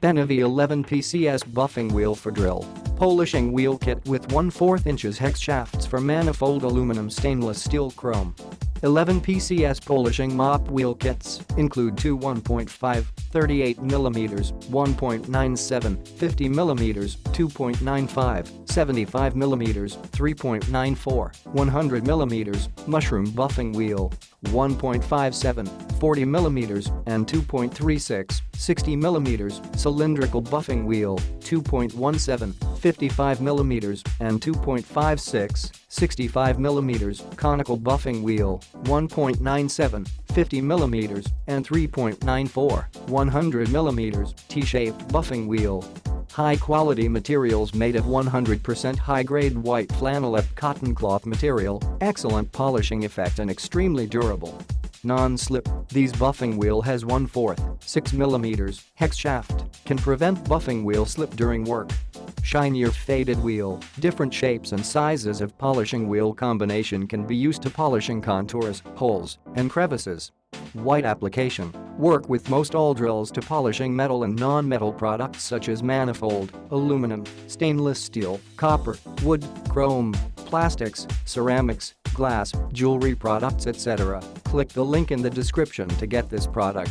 Benavvy 11 PCS buffing wheel for drill. Polishing wheel kit with 1/4 inches hex shafts for manifold aluminum stainless steel chrome. 11 PCS polishing mop wheel kits include two 1.5, 38mm, 1.97, 50mm, 2.95, 75mm, 3.94, 100mm, mushroom buffing wheel, 1.57, 40mm, and 2.36, 60mm, cylindrical buffing wheel, 2.17, 55mm, and 2.56, 65mm, conical buffing wheel, 1.97, 50mm, and 3.94, 100mm, T-shaped buffing wheel. High-quality materials made of 100% high-grade white flannelette cotton cloth material, excellent polishing effect and extremely durable. Non-slip, these buffing wheel has 1/4, 6mm, hex shaft, can prevent buffing wheel slip during work. Shinier faded wheel, different shapes and sizes of polishing wheel combination can be used to polishing contours, holes, and crevices. White application, work with most all drills to polishing metal and non-metal products such as manifold, aluminum, stainless steel, copper, wood, chrome, plastics, ceramics, glass, jewelry products etc. Click the link in the description to get this product.